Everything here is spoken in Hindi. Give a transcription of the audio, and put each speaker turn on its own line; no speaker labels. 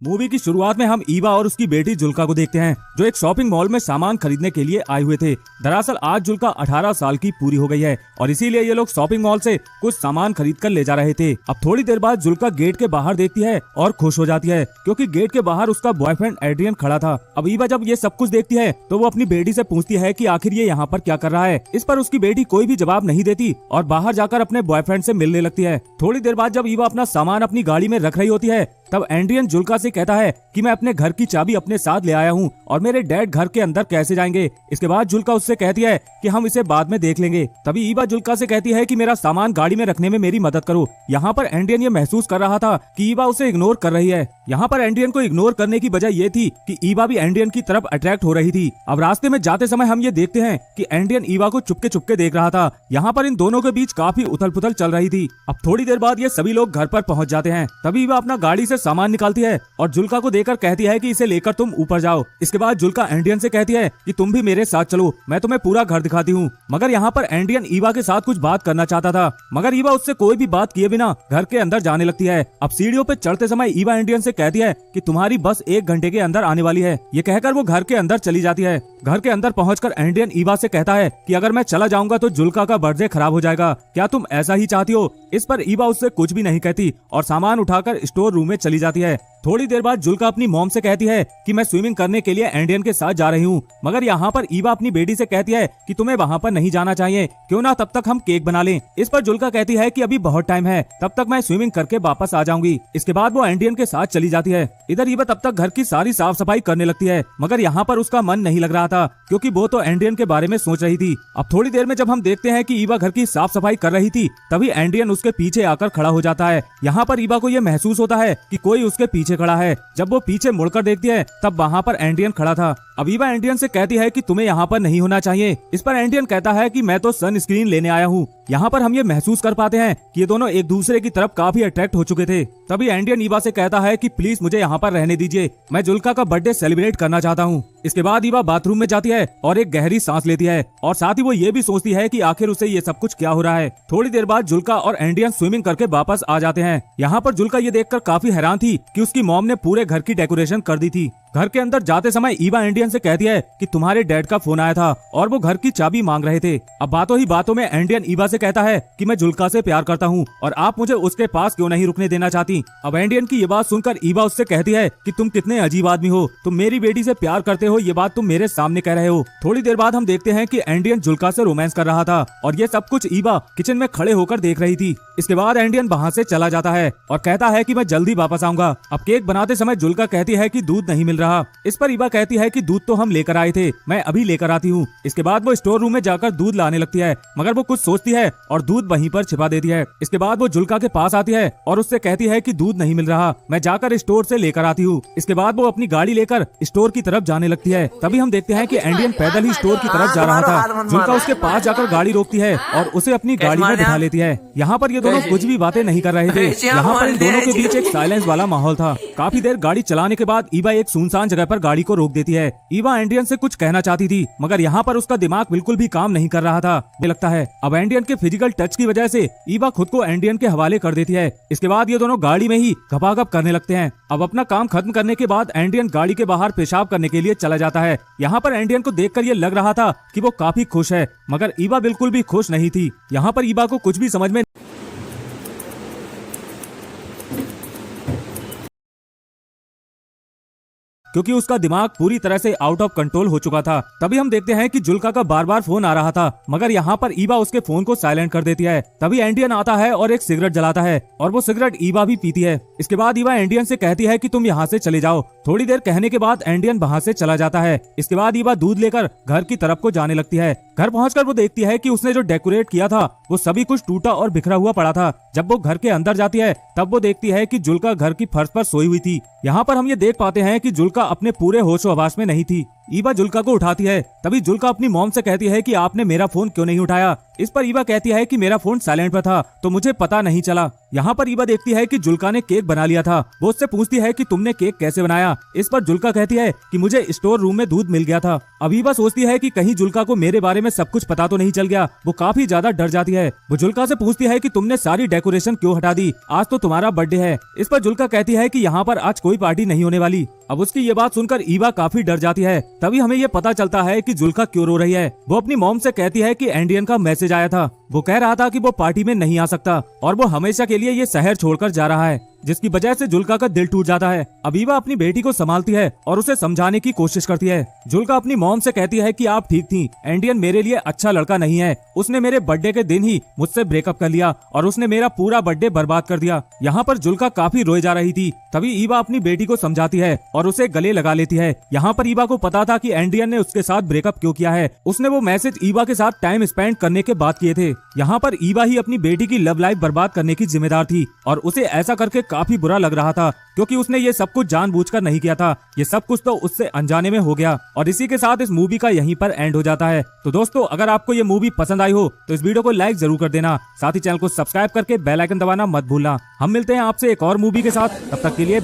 मूवी की शुरुआत में हम ईवा और उसकी बेटी जुल्का को देखते हैं जो एक शॉपिंग मॉल में सामान खरीदने के लिए आए हुए थे। दरअसल आज जुल्का 18 साल की पूरी हो गई है और इसीलिए ये लोग शॉपिंग मॉल से कुछ सामान खरीद कर ले जा रहे थे। अब थोड़ी देर बाद जुल्का गेट के बाहर देखती है और खुश हो जाती है क्योंकि गेट के बाहर उसका बॉयफ्रेंड एड्रियन खड़ा था। अब ईवा जब ये सब कुछ देखती है तो वो अपनी बेटी से पूछती है कि आखिर ये यहाँ पर क्या कर रहा है। इस पर उसकी बेटी कोई भी जवाब नहीं देती और बाहर जाकर अपने बॉयफ्रेंड से मिलने लगती है। थोड़ी देर बाद जब ईवा अपना सामान अपनी गाड़ी में रख रही होती है तब एड्रियन जुल्का से कहता है कि मैं अपने घर की चाबी अपने साथ ले आया हूँ और मेरे डैड घर के अंदर कैसे जाएंगे। इसके बाद जुल्का उससे कहती है कि हम इसे बाद में देख लेंगे। तभी ईवा जुल्का से कहती है कि मेरा सामान गाड़ी में रखने में मेरी मदद करो। यहाँ पर एड्रियन ये महसूस कर रहा था कि ईवा उसे इग्नोर कर रही है। यहाँ पर एड्रियन को इग्नोर करने की वजह ये थी कि ईवा भी एड्रियन की तरफ अट्रैक्ट हो रही थी। अब रास्ते में जाते समय हम ये देखते हैं कि एड्रियन ईवा को चुपके चुपके देख रहा था। यहाँ पर इन दोनों के बीच काफी उथल पुथल चल रही थी। अब थोड़ी देर बाद ये सभी लोग घर पर पहुँच जाते हैं। तभी ईवा अपना गाड़ी से सामान निकालती है और जुल्का को देकर कहती है कि इसे लेकर तुम ऊपर जाओ। इसके बाद जुल्का एड्रियन से कहती है कि तुम भी मेरे साथ चलो, मैं तुम्हें पूरा घर दिखाती हूँ। मगर यहाँ पर एड्रियन ईवा के साथ कुछ बात करना चाहता था मगर ईवा उससे कोई भी बात किए बिना घर के अंदर जाने लगती है। अब सीढ़ियों पे चढ़ते समय ईवा एड्रियन से कहती है कि तुम्हारी बस 1 घंटे के अंदर आने वाली है। ये कहकर वो घर के अंदर चली जाती है। घर के अंदर पहुंचकर एड्रियन ईवा से कहता है कि अगर मैं चला जाऊंगा तो जुल्का का बर्थडे खराब हो जाएगा, क्या तुम ऐसा ही चाहती हो। इस पर ईवा उससे कुछ भी नहीं कहती और सामान उठाकर स्टोर रूम में चली जाती है। थोड़ी देर बाद जुल्का अपनी मॉम से कहती है कि मैं स्विमिंग करने के लिए एड्रियन के साथ जा रही हूँ। मगर यहाँ पर ईवा अपनी बेटी से कहती है कि तुम्हें वहाँ पर नहीं जाना चाहिए, क्यों ना तब तक हम केक बना लें। इस पर जुल्का कहती है कि अभी बहुत टाइम है, तब तक मैं स्विमिंग करके वापस आ जाऊंगी। इसके बाद वो एड्रियन के साथ चली जाती है। इधर ईवा तब तक घर की सारी साफ सफाई करने लगती है मगर यहाँ पर उसका मन नहीं लग रहा था क्योंकि वो तो एड्रियन के बारे में सोच रही थी। अब थोड़ी देर में जब हम देखते हैं कि ईवा घर की साफ सफाई कर रही थी तभी एड्रियन उसके पीछे आकर खड़ा हो जाता है। यहाँ पर ईवा को ये महसूस होता है कि कोई उसके पीछे खड़ा है। जब वो पीछे मुड़कर देखती है तब वहाँ पर एड्रियन खड़ा था। अब ईवा एड्रियन से कहती है कि तुम्हें यहाँ पर नहीं होना चाहिए। इस पर एड्रियन कहता है कि मैं तो सनस्क्रीन लेने आया हूँ। यहाँ पर हम ये महसूस कर पाते हैं कि ये दोनों एक दूसरे की तरफ काफी अट्रैक्ट हो चुके थे। तभी एड्रियन ईवा से कहता है कि प्लीज मुझे यहाँ पर रहने दीजिए, मैं जुल्का का बर्थडे सेलिब्रेट करना चाहता हूँ। इसके बाद ईवा बाथरूम में जाती है और एक गहरी सांस लेती है और साथ ही वो ये भी सोचती है कि आखिर उसे ये सब कुछ क्या हो रहा है। थोड़ी देर बाद जुल्का और एड्रियन स्विमिंग करके वापस आ जाते हैं। यहाँ पर जुल्का ये देखकर काफी हैरान थी कि उसकी मॉम ने पूरे घर की डेकोरेशन कर दी थी। घर के अंदर जाते समय ईवा एड्रियन से कहती है कि तुम्हारे डैड का फोन आया था और वो घर की चाबी मांग रहे थे। अब बातों ही बातों में एड्रियन ईवा से कहता है कि मैं जुल्का से प्यार करता हूँ और आप मुझे उसके पास क्यों नहीं रुकने देना चाहती। अब एड्रियन की ये बात सुनकर ईवा उससे कहती है कि तुम कितने अजीब आदमी हो, तुम मेरी बेटी से प्यार करते हो, ये बात तुम मेरे सामने कह रहे हो। थोड़ी देर बाद हम देखते हैं कि एड्रियन जुल्का से रोमांस कर रहा था और ये सब कुछ ईवा किचन में खड़े होकर देख रही थी। इसके बाद एड्रियन वहाँ से चला जाता है और कहता है कि मैं जल्दी वापस आऊंगा। अब केक बनाते समय जुल्का कहती है कि दूध नहीं मिल रहा। इस पर ईवा कहती है कि दूध तो हम लेकर आए थे, मैं अभी लेकर आती हूँ। इसके बाद वो स्टोर रूम में जाकर दूध लाने लगती है मगर वो कुछ सोचती है और दूध वहीं पर छिपा देती है। इसके बाद वो जुल्का के पास आती है और उससे कहती है कि दूध नहीं मिल रहा, मैं जाकर स्टोर से लेकर आती हूँ। इसके बाद वो अपनी गाड़ी लेकर स्टोर की तरफ जाने लगती है। तभी हम देखते हैं कि एड्रियन पैदल ही स्टोर की तरफ जा रहा था। जुल्का उसके पास जाकर गाड़ी रोकती है और उसे अपनी गाड़ी में बिठा लेती है। यहाँ पर ये दोनों कुछ भी बातें नहीं कर रहे थे। यहाँ पर इन दोनों के बीच एक साइलेंस वाला माहौल था। काफी देर गाड़ी चलाने के बाद ईवा एक सुनसान जगह पर गाड़ी को रोक देती है। ईवा एड्रियन से कुछ कहना चाहती थी मगर यहाँ पर उसका दिमाग बिल्कुल भी काम नहीं कर रहा था, मुझे लगता है। अब एड्रियन के फिजिकल टच की वजह से ईवा खुद को एड्रियन के हवाले कर देती है। इसके बाद ये दोनों गाड़ी में ही गपागप करने लगते हैं। अब अपना काम खत्म करने के बाद एड्रियन गाड़ी के बाहर पेशाब करने के लिए चला जाता है। यहाँ पर एड्रियन को देखकर ये लग रहा था कि वो काफी खुश है मगर ईवा बिल्कुल भी खुश नहीं थी। यहाँ पर ईवा को कुछ भी समझ में क्योंकि उसका दिमाग पूरी तरह से आउट ऑफ कंट्रोल हो चुका था। तभी हम देखते हैं कि जुल्का का बार बार फोन आ रहा था मगर यहाँ पर ईवा उसके फोन को साइलेंट कर देती है। तभी एड्रियन आता है और एक सिगरेट जलाता है और वो सिगरेट ईवा भी पीती है। इसके बाद ईवा एड्रियन से कहती है कि तुम यहाँ से चले जाओ। थोड़ी देर कहने के बाद एड्रियन वहाँ से चला जाता है। इसके बाद ईवा दूध लेकर घर की तरफ को जाने लगती है। घर पहुंचकर वो देखती है कि उसने जो डेकोरेट किया था वो सभी कुछ टूटा और बिखरा हुआ पड़ा था। जब वो घर के अंदर जाती है तब वो देखती है कि जुल्का घर की फर्श पर सोई हुई थी। यहाँ पर हम ये देख पाते हैं कि जुल्का अपने पूरे होशो हवास में नहीं थी। ईवा जुल्का को उठाती है। तभी जुल्का अपनी मॉम से कहती है कि आपने मेरा फोन क्यों नहीं उठाया। इस पर ईवा कहती है कि मेरा फोन साइलेंट पर था तो मुझे पता नहीं चला। यहाँ पर ईवा देखती है कि जुल्का ने केक बना लिया था। वो उससे पूछती है कि तुमने केक कैसे बनाया। इस पर जुल्का कहती है कि मुझे स्टोर रूम में दूध मिल गया था। अब ईवा सोचती है कि कहीं जुल्का को मेरे बारे में सब कुछ पता तो नहीं चल गया। वो काफी ज्यादा डर जाती है। वो जुल्का से पूछती है कि तुमने सारी डेकोरेशन क्यों हटा दी, आज तो तुम्हारा बर्थडे है। इस पर जुल्का कहती है कि यहाँ पर आज कोई पार्टी नहीं होने वाली। अब उसकी ये बात सुनकर ईवा काफी डर जाती है। तभी हमें ये पता चलता है कि जुल्का क्यों रो रही है। वो अपनी मॉम से कहती है कि एंड्रियन का मैसेज आया था। वो कह रहा था कि वो पार्टी में नहीं आ सकता और वो हमेशा के लिए ये शहर छोड़कर जा रहा है, जिसकी वजह से जुल्का का दिल टूट जाता है। अब ईवा अपनी बेटी को संभालती है और उसे समझाने की कोशिश करती है। जुल्का अपनी मॉम से कहती है कि आप ठीक थी, एंड्रियन मेरे लिए अच्छा लड़का नहीं है। उसने मेरे बर्थडे के दिन ही मुझसे ब्रेकअप कर लिया और उसने मेरा पूरा बर्थडे बर्बाद कर दिया। यहाँ पर जुल्का काफी रोए जा रही थी। तभी ईवा अपनी बेटी को समझाती है और उसे गले लगा लेती है। यहाँ पर ईवा को पता था कि एंड्रियन ने उसके साथ ब्रेकअप क्यों किया है। उसने वो मैसेज ईवा के साथ टाइम स्पेंड करने के बाद किए थे। यहाँ पर ईवा ही अपनी बेटी की लव लाइफ बर्बाद करने की जिम्मेदार थी और उसे ऐसा करके काफी बुरा लग रहा था, क्योंकि उसने ये सब कुछ जानबूझकर नहीं किया था। ये सब कुछ तो उससे अनजाने में हो गया। और इसी के साथ इस मूवी का यहीं पर एंड हो जाता है। तो दोस्तों, अगर आपको ये मूवी पसंद आई हो तो इस वीडियो को लाइक जरूर कर देना। साथ ही चैनल को सब्सक्राइब करके बेल आइकन दबाना मत भूलना। हम मिलते हैं आपसे एक और मूवी के साथ, तब तक के लिए